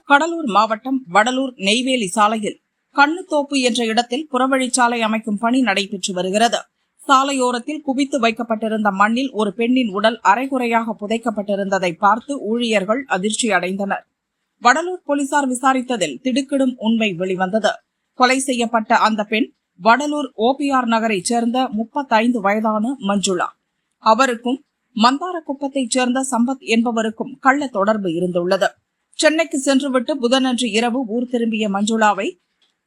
கடலூர் மாவட்டம் வடலூர் நெய்வேலி சாலையில் கண்ணுத்தோப்பு என்ற இடத்தில் புறவழிச்சாலை அமைக்கும் பணி நடைபெற்று வருகிறது. சாலையோரத்தில் குவித்து வைக்கப்பட்டிருந்த மண்ணில் ஒரு பெண்ணின் உடல் அரைகுறையாக புதைக்கப்பட்டிருந்ததை பார்த்து ஊழியர்கள் அதிர்ச்சி அடைந்தனர். வடலூர் போலீசார் விசாரித்ததில் திடுக்கிடும் உண்மை வெளிவந்தது. கொலை செய்யப்பட்ட அந்த பெண் வடலூர் OPR நகரைச் சேர்ந்த 35 வயதான மஞ்சுளா. அவருக்கும் மந்தாரக்குப்பத்தைச் சேர்ந்த சம்பத் என்பவருக்கும் கள்ள தொடர்பு இருந்துள்ளது. சென்னைக்கு சென்றுவிட்டு புதனன்று இரவு ஊர் திரும்பிய மஞ்சுளாவை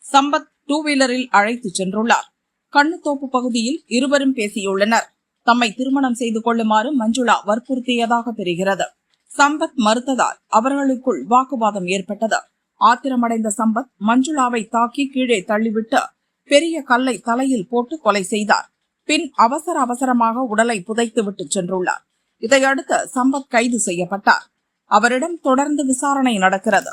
சம்பத் 2-வீலரில் அழைத்துச் சென்றுள்ளார். கண்ணுத்தோப்பு பகுதியில் இருவரும் பேசியுள்ளனர். தம்மை திருமணம் செய்து கொள்ளுமாறு மஞ்சுளா வற்புறுத்தியதாக தெரிகிறது. சம்பத் மறுத்ததால் அவர்களுக்குள் வாக்குவாதம் ஏற்பட்டது. ஆத்திரமடைந்த சம்பத் மஞ்சுளாவை தாக்கி கீழே தள்ளிவிட்டு பெரிய கல்லை தலையில் போட்டு கொலை செய்தார். பின் அவசரமாக உடலை புதைத்துவிட்டு சென்றுள்ளார். இதையடுத்து சம்பத் கைது செய்யப்பட்டார். அவரிடம் தொடர்ந்து விசாரணை நடக்கிறது.